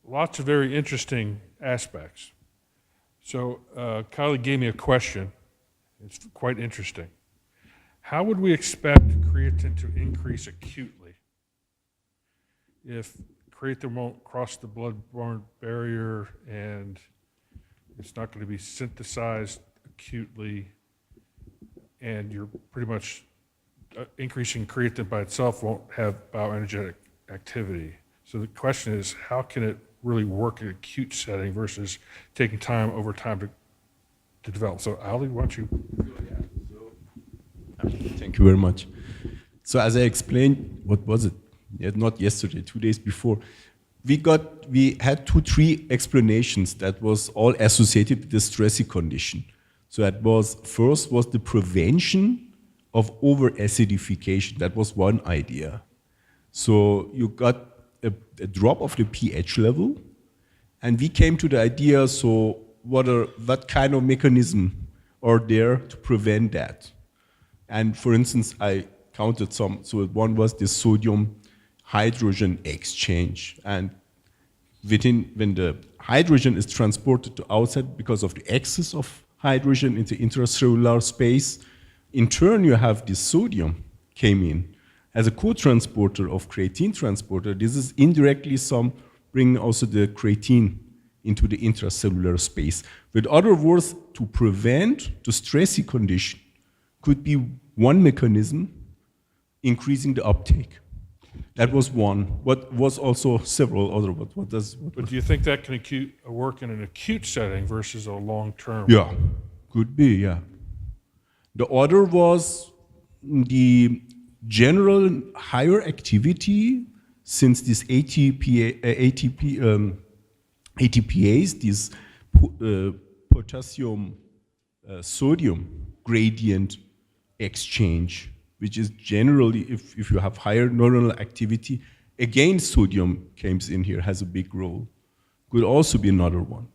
lots of very interesting aspects. So a colleague gave me a question. It's quite interesting. How would we expect creatine to increase acutely if creatine won't cross the blood-borne barrier and it's not going to be synthesized acutely, and you're pretty much increasing creatine by itself won't have bioenergetic activity? So the question is, how can it really work in an acute setting versus taking time over time to develop? So Ali, why don't you? Thank you very much. So as I explained, what was it? Not yesterday, 2 days before. We had 2-3 explanations that was all associated with the stressy condition. So that was, first was the prevention of over-acidification. That was one idea. So you got a drop of the pH level, and we came to the idea, so what kind of mechanism are there to prevent that? And for instance, I counted some. So one was the sodium-hydrogen exchange. And when the hydrogen is transported to outside because of the excess of hydrogen into intracellular space, in turn you have the sodium came in. As a co-transporter of creatine transporter, this is indirectly bringing also the creatine into the intracellular space. With other words, to prevent the stressy condition could be one mechanism, increasing the uptake. That was one. What was also several other. But do you think that can work in an acute setting versus a long-term? Yeah, could be. Yeah. The other was the general higher activity, since these ATPase, these potassium sodium gradient exchange, which is generally, if you have higher neuronal activity, again sodium comes in here, has a big role. Could also be another one.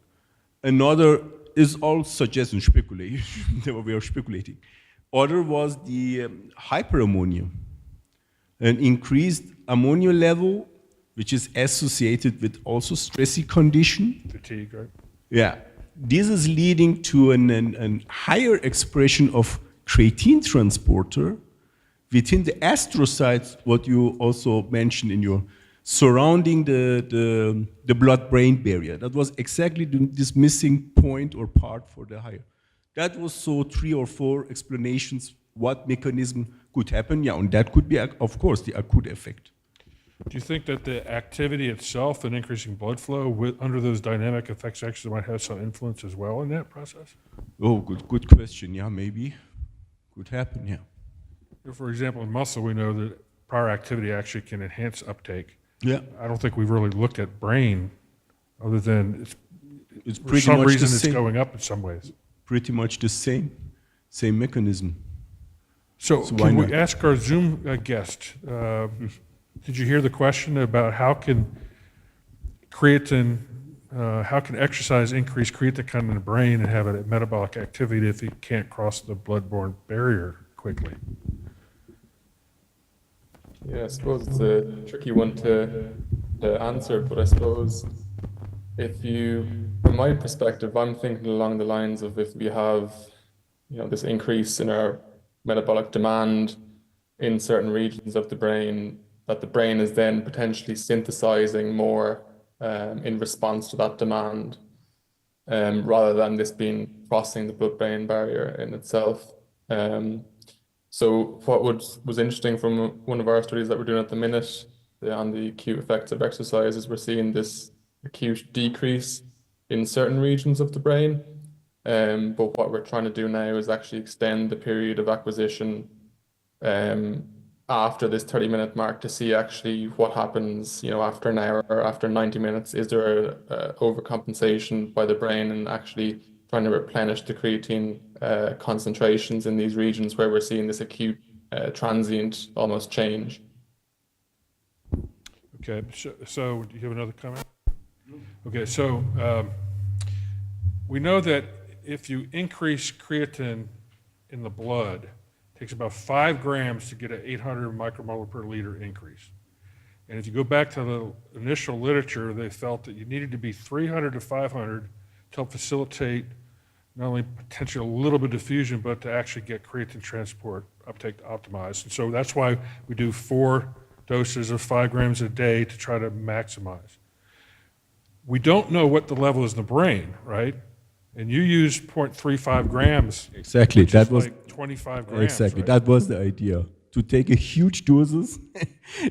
Another is all suggestion, speculation, we are speculating. Other was the hyperammonia, an increased ammonia level, which is associated with also stressy condition. Fatigue, right? Yeah. This is leading to an higher expression of creatine transporter within the astrocytes, what you also mentioned in your surrounding the blood-brain barrier. That was exactly this missing point or part for the higher. That was so 3 or 4 explanations what mechanism could happen. Yeah, and that could be, of course, the acute effect. Do you think that the activity itself and increasing blood flow under those dynamic effects actually might have some influence as well in that process? Oh, good question. Yeah, maybe. Could happen, yeah. For example, in muscle, we know that prior activity actually can enhance uptake. Yeah. I don't think we've really looked at brain other than it's for pretty some much reason the it's same. going up in some ways. Pretty much the same mechanism. So can we ask our Zoom guest, did you hear the question about how can exercise increase creatine content in the brain and have a metabolic activity if it can't cross the blood-borne barrier quickly? Yeah, I suppose it's a tricky one to answer, but I suppose from my perspective, I'm thinking along the lines of if we have, this increase in our metabolic demand in certain regions of the brain, that the brain is then potentially synthesizing more in response to that demand, rather than this being crossing the blood-brain barrier in itself. So what was interesting from one of our studies that we're doing at the minute on the acute effects of exercise is we're seeing this acute decrease in certain regions of the brain. But what we're trying to do now is actually extend the period of acquisition after this 30-minute mark to see actually what happens, after an hour or after 90 minutes. Is there a overcompensation by the brain and actually trying to replenish the creatine concentrations in these regions where we're seeing this acute transient almost change? Okay, so do you have another comment? Okay, so we know that if you increase creatine in the blood, it takes about 5 grams to get an 800 micromolar per liter increase. And if you go back to the initial literature, they felt that you needed to be 300 to 500 to help facilitate not only potentially a little bit of diffusion, but to actually get creatine transport uptake optimized. And so that's why we do 4 doses of 5 grams a day to try to maximize. We don't know what the level is in the brain, right? And you use 0.35 grams. Exactly. Which That is was like 25 grams. exactly. Right? That was the idea, to take a huge doses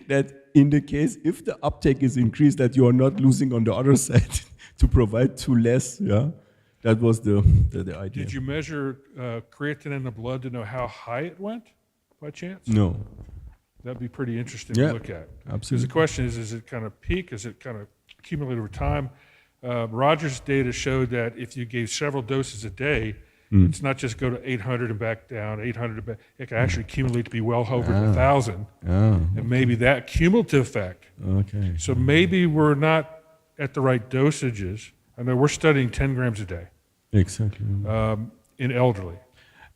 that in the case if the uptake is increased, that you are not losing on the other side to provide too less. Yeah, that was the idea. Did you measure creatine in the blood to know how high it went, by chance? No. That'd be pretty interesting Yeah, to look at. Because absolutely. the question is it kind of peak? Is it kind of accumulate over time? Rogers' data showed that if you gave several doses a day, it's not just go to 800 and back down, 800 and back. It can actually accumulate to be well over 1,000. And maybe that cumulative effect. Okay. So maybe we're not at the right dosages. I know we're studying 10 grams a day Exactly. in elderly.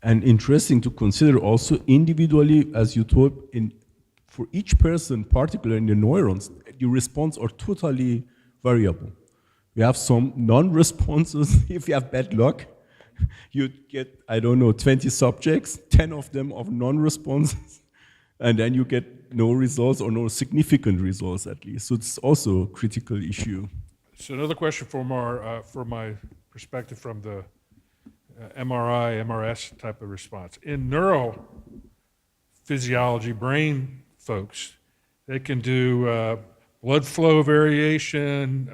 And interesting to consider also individually, as you told, for each person, particularly in the neurons, the response are totally variable. We have some non-responses. If you have bad luck, you get, I don't know, 20 subjects, 10 of them of non-responses, and then you get no results or no significant results at least. So it's also a critical issue. So another question from my perspective from the MRI, MRS type of response. In neurophysiology, brain folks, they can do blood flow variation,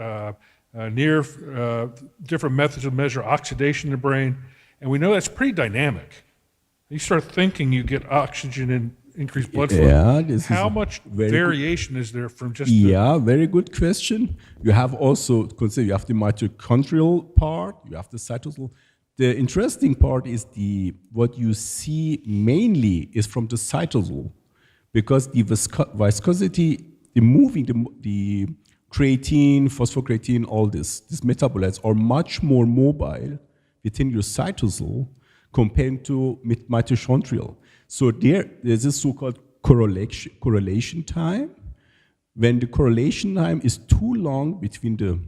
different methods of measure oxidation in the brain, and we know that's pretty dynamic. You start thinking you get oxygen and increased blood flow. Yeah, this How is much very variation is there from just Yeah, very good question. You have also consider you have the mitochondrial part, you have the cytosol. The interesting part is what you see mainly is from the cytosol, because the viscosity, the moving, the creatine, phosphocreatine, all these metabolites are much more mobile within your cytosol compared to mitochondrial. So there's this so-called correlation time. When the correlation time is too long between the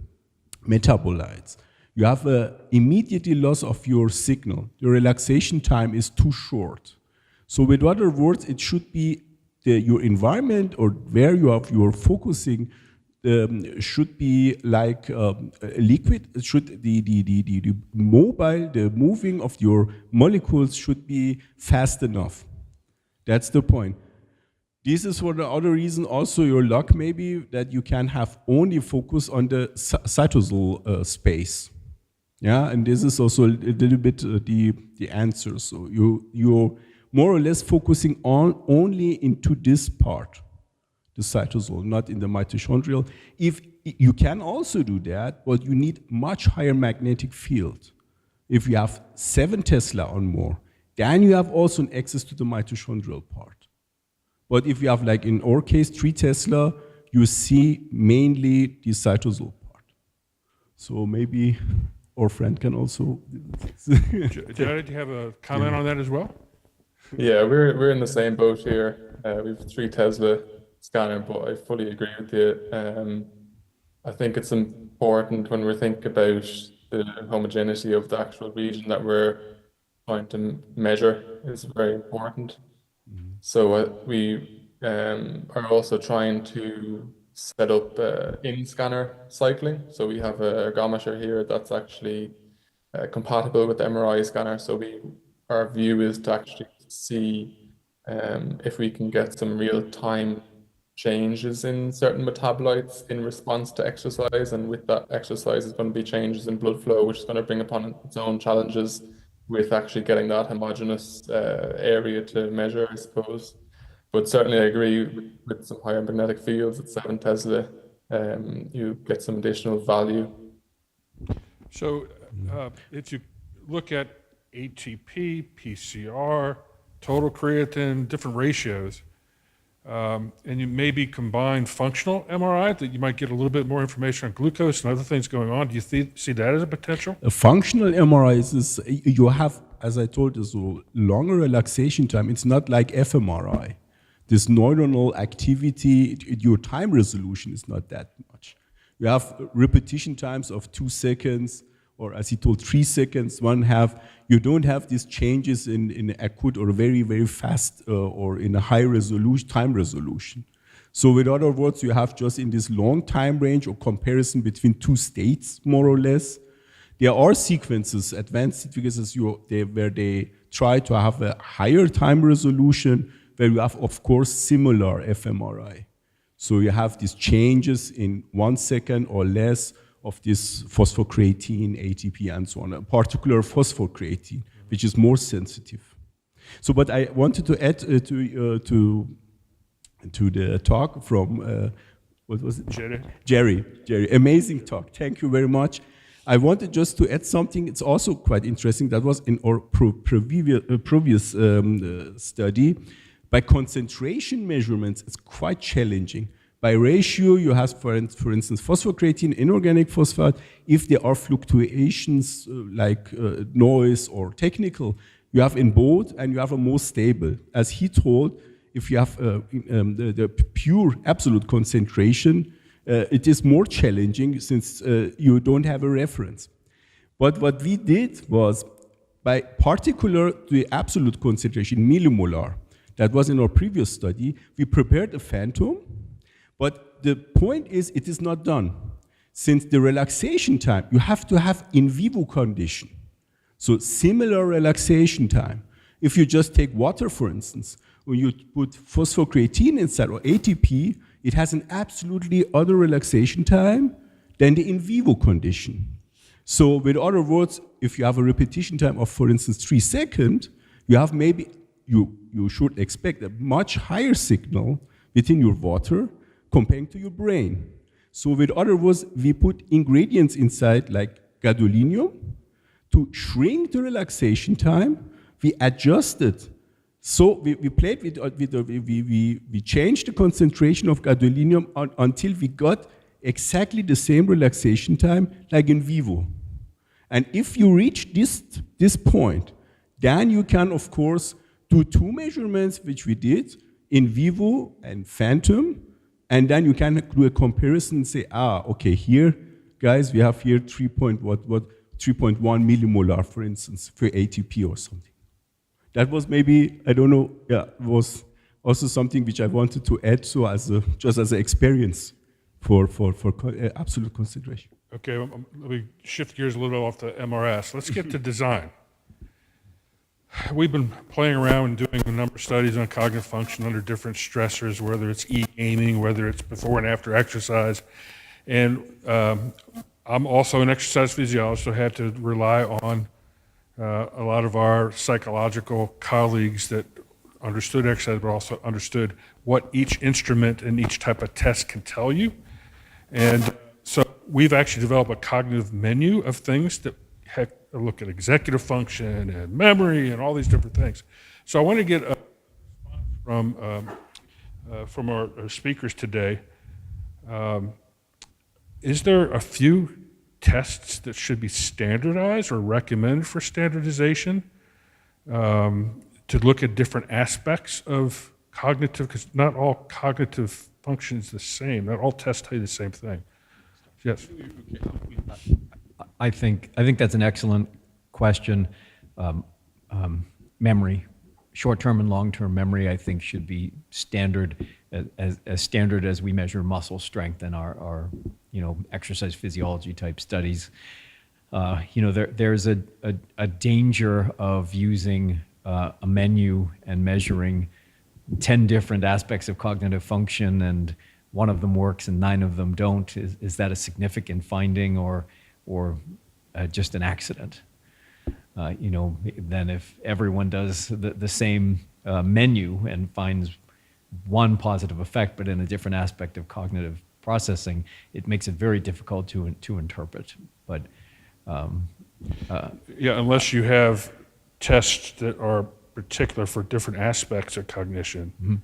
metabolites, you have an immediate loss of your signal. The relaxation time is too short. So with other words, it should be your environment or where you're focusing should be like a liquid. It should the moving of your molecules should be fast enough. That's the point. This is for the other reason also your luck maybe that you can have only focus on the cytosol space. Yeah, and this is also a little bit the answer. So you're more or less focusing on only into this part, the cytosol, not in the mitochondrial. If you can also do that, but you need much higher magnetic field. If you have 7 Tesla or more, then you have also an access to the mitochondrial part. But if you have, like in our case, 3 Tesla, you see mainly the cytosol part. So maybe our friend can also. Jedd, do you have a comment on that as well? Yeah, we're in the same boat here. We have 3 Tesla scanner, but I fully agree with you. I think it's important when we think about the homogeneity of the actual region that we're trying to measure is very important. So we are also trying to set up in-scanner cycling. So we have a ergometer here that's actually compatible with the MRI scanner. So our view is to actually see if we can get some real-time changes in certain metabolites in response to exercise, and with that exercise is going to be changes in blood flow, which is going to bring upon its own challenges with actually getting that homogeneous area to measure, I suppose. But certainly I agree with some higher magnetic fields at 7 Tesla, you get some additional value. So if you look at ATP, PCR, total creatine, different ratios, and you maybe combine functional MRI, that you might get a little bit more information on glucose and other things going on. Do you see that as a potential? A functional MRI is you have, as I told you, so longer relaxation time. It's not like fMRI. this neuronal activity, your time resolution is not that much. You have repetition times of 2 seconds, or as he told, 3 seconds, you don't have these changes in acute or very, very fast or in a high resolution, time resolution. So in other words, you have just in this long time range or comparison between 2 states, more or less. There are sequences, advanced sequences, where they try to have a higher time resolution, where you have, of course, similar fMRI. So you have these changes in 1 second or less of this phosphocreatine, ATP, and so on, a particular phosphocreatine, which is more sensitive. So what I wanted to add to the talk from, what was it? Jerry, amazing talk, thank you very much. I wanted just to add something, it's also quite interesting, that was in our previous study. By concentration measurements, it's quite challenging. By ratio, you have, for instance, phosphocreatine, inorganic phosphate. If there are fluctuations like noise or technical, you have in both, and you have a more stable. As he told, if you have the pure absolute concentration, it is more challenging since you don't have a reference. But what we did was, by particular the absolute concentration, millimolar, that was in our previous study, we prepared a phantom, but the point is it is not done. Since the relaxation time, you have to have in vivo condition. So similar relaxation time. If you just take water, for instance, when you put phosphocreatine inside or ATP, it has an absolutely other relaxation time than the in vivo condition. So with other words, if you have a repetition time of, for instance, 3 seconds, you have maybe, you should expect a much higher signal within your water comparing to your brain. So with other words, we put ingredients inside like gadolinium to shrink the relaxation time. We adjusted. So we played we changed the concentration of gadolinium until we got exactly the same relaxation time like in vivo. And if you reach this point, then you can, of course, do 2 measurements, which we did, in vivo and phantom, and then you can do a comparison and say, okay, here, guys, we have here 3.1 millimolar, for instance, for ATP or something. That was maybe, I don't know, was also something which I wanted to add, so just as an experience for absolute consideration. Okay, let me shift gears a little bit off the MRS. Let's get to design. We've been playing around and doing a number of studies on cognitive function under different stressors, whether it's e-gaming, whether it's before and after exercise. And I'm also an exercise physiologist, so I had to rely on a lot of our psychological colleagues that understood exercise, but also understood what each instrument and each type of test can tell you. And so we've actually developed a cognitive menu of things that look at executive function and memory and all these different things. So I want to get a response from our speakers today. Is there a few tests that should be standardized or recommended for standardization to look at different aspects of cognitive? Because not all cognitive function is the same. Not all tests tell you the same thing. Yes. I think that's an excellent question. Memory, short-term and long-term memory, I think should be standard, as standard as we measure muscle strength in our exercise physiology type studies. There's a danger of using a menu and measuring 10 different aspects of cognitive function, and one of them works and 9 of them don't. Is that a significant finding or just an accident? Then if everyone does the same menu and finds one positive effect, but in a different aspect of cognitive processing, it makes it very difficult to interpret. But unless you have tests that are particular for different aspects of cognition, mm-hmm.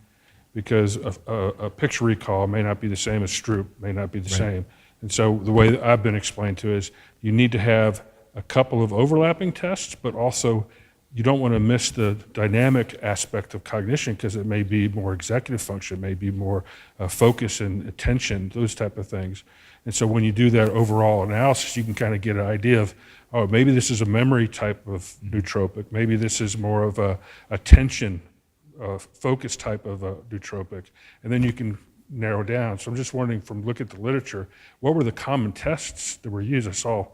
because a picture recall may not be the same as Stroop, may not be the same. And so the way that I've been explained to is you need to have a couple of overlapping tests, but also you don't want to miss the dynamic aspect of cognition because it may be more executive function, may be more focus and attention, those type of things. And so when you do that overall analysis, you can kind of get an idea of, oh, maybe this is a memory type of nootropic, maybe this is more of a attention focus type of a nootropic, and then you can narrow down. So I'm just wondering, from look at the literature, what were the common tests that were used? I saw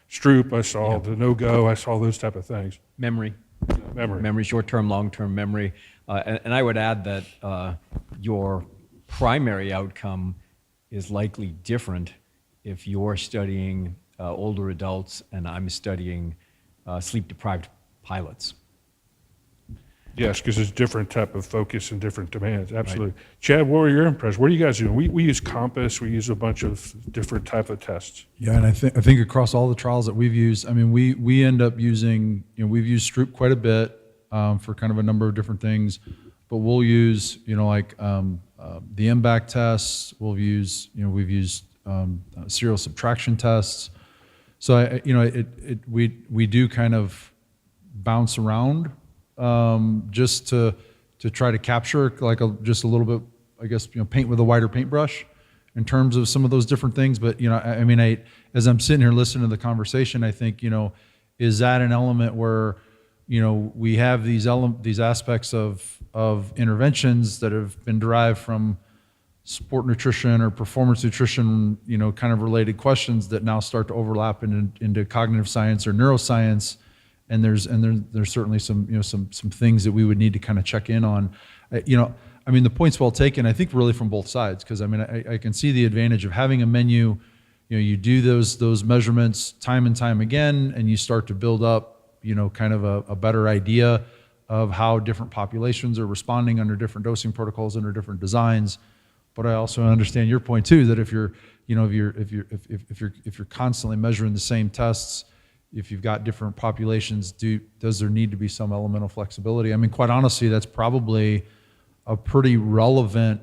Stroop, I saw the no-go, I saw those type of things. Memory. Memory. Short-term, long-term memory. And I would add that your primary outcome is likely different if you're studying older adults and I'm studying sleep-deprived pilots. Yes, because it's different type of focus and different demands. Absolutely. Right. Chad, what were your impressions? What are you guys doing? We use Compass. We use a bunch of different type of tests. Yeah, and I think across all the trials that we've used, I mean, we end up using, we've used Stroop quite a bit for kind of a number of different things, but we'll use, like the MBAC tests. We've used serial subtraction tests. So we do kind of bounce around. Just to try to capture just a little bit, I guess, paint with a wider paintbrush in terms of some of those different things. But, as I'm sitting here listening to the conversation, I think, is that an element where, we have these aspects of interventions that have been derived from sport nutrition or performance nutrition, kind of related questions that now start to overlap into cognitive science or neuroscience. And there's certainly some things that we would need to kind of check in on. The point's well taken, I think, really from both sides, because I can see the advantage of having a menu. You do those measurements time and time again, and you start to build up kind of a better idea of how different populations are responding under different dosing protocols, under different designs. But I also understand your point too, that if you're constantly measuring the same tests, if you've got different populations, does there need to be some elemental flexibility? Quite honestly, that's probably a pretty relevant,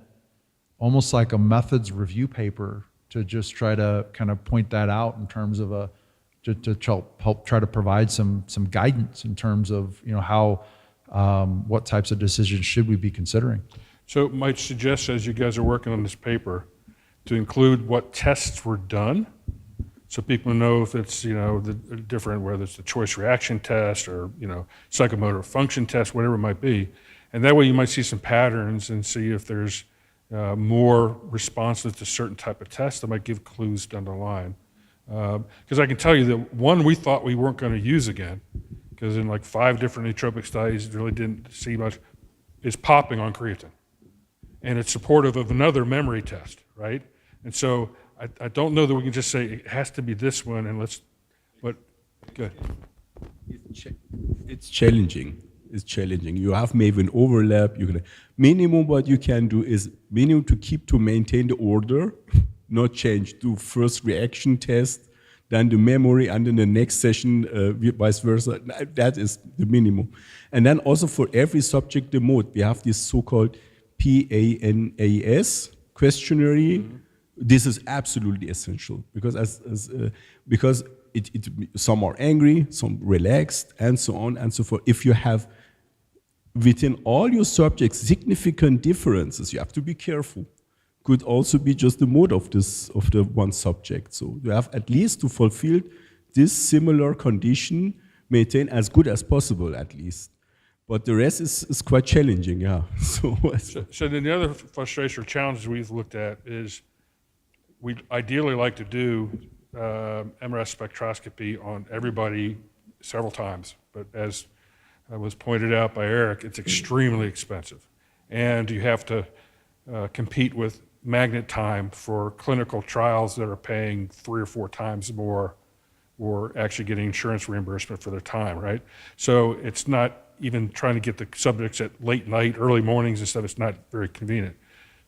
almost like a methods review paper, to just try to kind of point that out in terms of to help try to provide some guidance in terms of how what types of decisions should we be considering. So might suggest, as you guys are working on this paper, to include what tests were done, so people know if it's, the different, whether it's the choice reaction test or, psychomotor function test, whatever it might be. And that way you might see some patterns and see if there's more responses to certain type of tests that might give clues down the line. Because I can tell you that one we thought we weren't going to use again, because in like 5 different nootropic studies, really didn't see much, is popping on creatine. And it's supportive of another memory test, right? And so I don't know that we can just say it has to be this one but good. It's challenging. It's challenging. You have maybe an overlap. Minimum what you can do is minimum to maintain the order, not change. Do first reaction test, then the memory, and then the next session, vice versa. That is the minimum. And then also for every subject, the mode, we have this so-called PANAS questionnaire. Mm-hmm. This is absolutely essential because because some are angry, some relaxed, and so on and so forth. If you have within all your subjects significant differences, you have to be careful. Could also be just the mode of the one subject. So you have at least to fulfill this similar condition, maintain as good as possible at least. But the rest is quite challenging, yeah. So then the other frustration or challenges we've looked at is we'd ideally like to do MRS spectroscopy on everybody several times, but as was pointed out by Eric, it's extremely expensive. And you have to compete with magnet time for clinical trials that are paying 3 or 4 times more or actually getting insurance reimbursement for their time, right? So it's not even trying to get the subjects at late night, early mornings and stuff, it's not very convenient.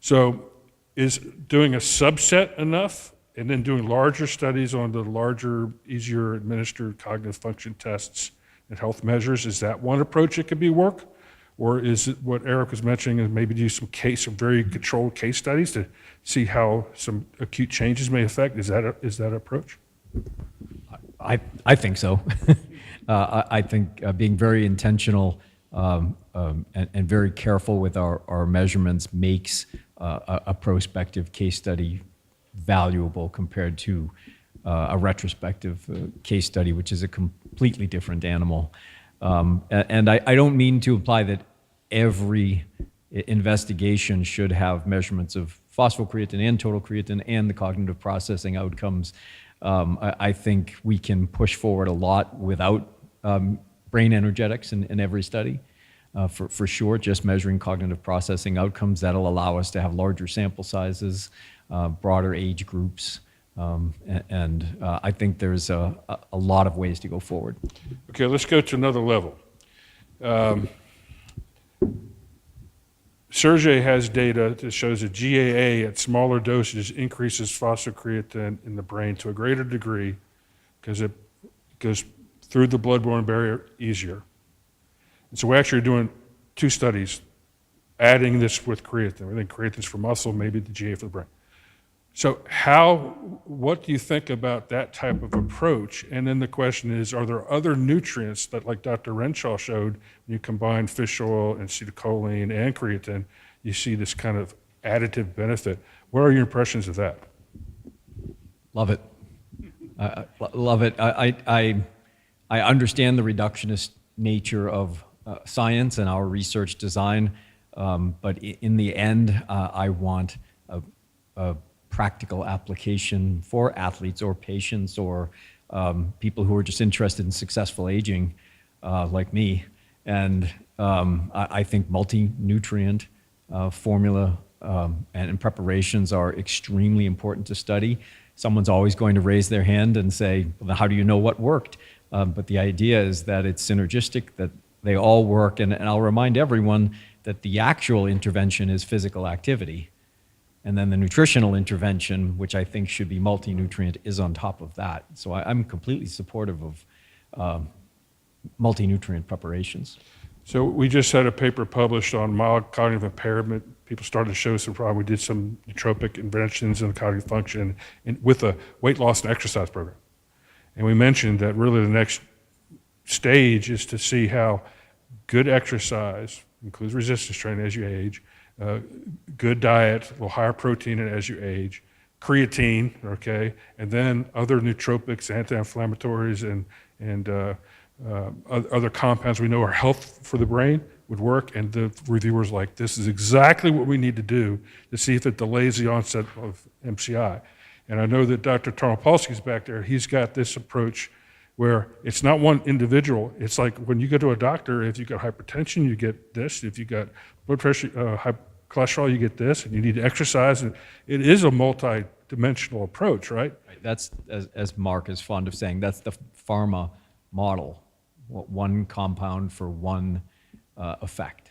So is doing a subset enough and then doing larger studies on the larger, easier administered cognitive function tests and health measures, is that one approach that could be work? Or is it what Eric was mentioning, is maybe do some very controlled case studies to see how some acute changes may affect? Is that an approach? I think so. I think being very intentional and very careful with our measurements makes a prospective case study valuable compared to a retrospective case study, which is a completely different animal. And I don't mean to imply that every investigation should have measurements of phosphocreatine and total creatine and the cognitive processing outcomes. I think we can push forward a lot without brain energetics in every study. For sure, just measuring cognitive processing outcomes, that'll allow us to have larger sample sizes, broader age groups, and I think there's a lot of ways to go forward. Okay, let's go to another level. Sergey has data that shows that GAA at smaller dosages increases phosphocreatine in the brain to a greater degree because it goes through the blood-brain barrier easier. And so we're actually doing 2 studies, adding this with creatine. I think creatine's for muscle, maybe the GAA for the brain. So what do you think about that type of approach? And then the question is, are there other nutrients that, like Dr. Renshaw showed, when you combine fish oil and acetylcholine and creatine, you see this kind of additive benefit? What are your impressions of that? Love it. Love it. I understand the reductionist nature of science and our research design, but in the end, I want a practical application for athletes or patients or people who are just interested in successful aging, like me. And I think multi-nutrient formula and preparations are extremely important to study. Someone's always going to raise their hand and say, well, how do you know what worked? But the idea is that it's synergistic, that they all work. And I'll remind everyone that the actual intervention is physical activity. And then the nutritional intervention, which I think should be multi-nutrient, is on top of that. So I'm completely supportive of multi-nutrient preparations. So we just had a paper published on mild cognitive impairment. People started to show some problem. We did some nootropic interventions in the cognitive function with a weight loss and exercise program. And we mentioned that really the next stage is to see how good exercise, includes resistance training as you age, good diet, a little higher protein as you age, creatine, okay, and then other nootropics, anti-inflammatories, and other compounds we know are health for the brain would work. And the reviewers like, this is exactly what we need to do to see if it delays the onset of MCI. And I know that Dr. Tarnopolsky's back there. He's got this approach where it's not one individual. It's like when you go to a doctor, if you've got hypertension, you get this. If you've got blood pressure, high cholesterol, you get this, and you need to exercise. And it is a multi-dimensional approach, right? Right. That's, as Mark is fond of saying, that's the pharma model. One compound for one effect.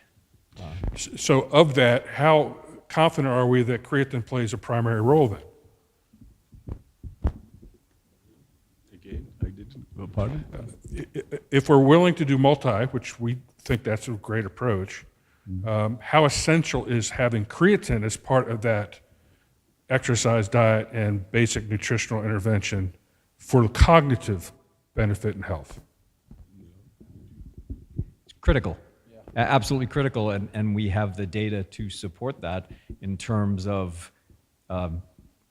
So of that, how confident are we that creatine plays a primary role then? Again, I didn't. Pardon? If we're willing to do multi, which we think that's a great approach, how essential is having creatine as part of that exercise, diet, and basic nutritional intervention for the cognitive benefit and health? It's critical. Absolutely critical, and we have the data to support that in terms of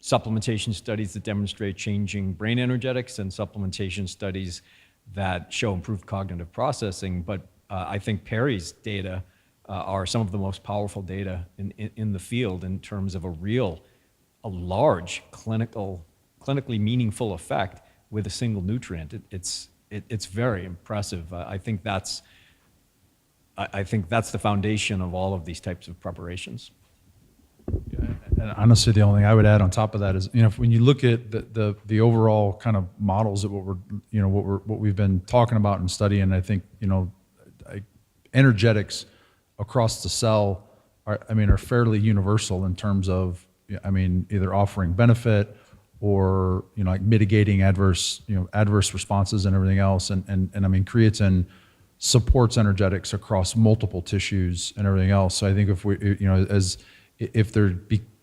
supplementation studies that demonstrate changing brain energetics and supplementation studies that show improved cognitive processing. But I think Perry's data are some of the most powerful data in the field in terms of a large clinically meaningful effect with a single nutrient. It's very impressive. I think that's the foundation of all of these types of preparations. Yeah, and honestly, the only thing I would add on top of that is, when you look at the overall kind of models of what we've been talking about and studying, I think energetics across the cell are fairly universal in terms of either offering benefit or mitigating adverse responses and everything else, and creatine supports energetics across multiple tissues and everything else. So I think if there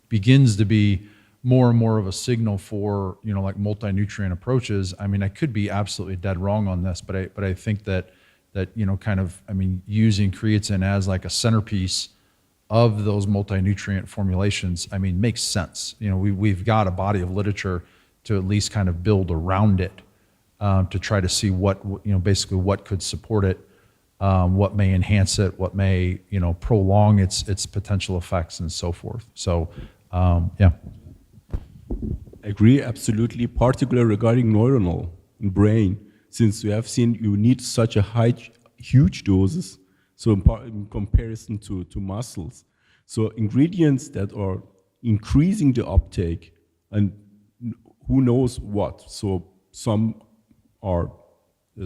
begins to be more and more of a signal for, like multi-nutrient approaches. I mean, I could be absolutely dead wrong on this, but I think that using creatine as like a centerpiece of those multi-nutrient formulations, makes sense. We've got a body of literature to at least kind of build around it, to try to see basically what could support it, what may enhance it, what may, prolong its potential effects and so forth. So, yeah. Agree, absolutely, particularly regarding neuronal brain, since we have seen you need such a huge doses, so in comparison to muscles. So ingredients that are increasing the uptake, and who knows what. So some are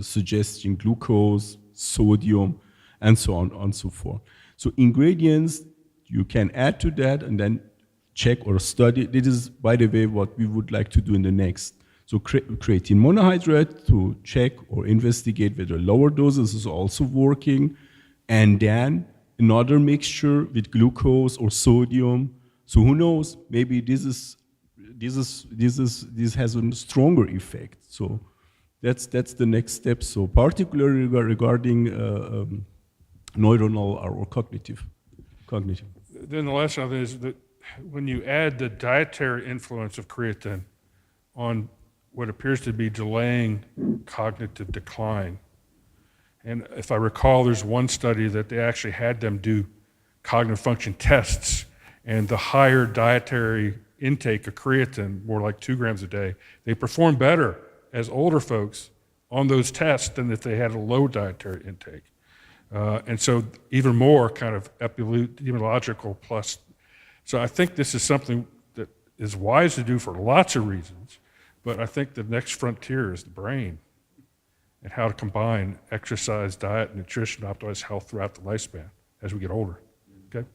suggesting glucose, sodium, and so on and so forth. So ingredients you can add to that and then check or study. This is, by the way, what we would like to do in the next. So creatine monohydrate to check or investigate whether lower doses is also working, and then another mixture with glucose or sodium. So who knows? Maybe this has a stronger effect. So that's the next step. So particularly regarding neuronal or cognitive. Then the last thing is that when you add the dietary influence of creatine on what appears to be delaying cognitive decline, and if I recall, there's one study that they actually had them do cognitive function tests, and the higher dietary intake of creatine, more like 2 grams a day, they performed better as older folks on those tests than if they had a low dietary intake. And so even more kind of epidemiological plus. So I think this is something that is wise to do for lots of reasons, but I think the next frontier is the brain and how to combine exercise, diet, nutrition, optimize health throughout the lifespan as we get older. Okay?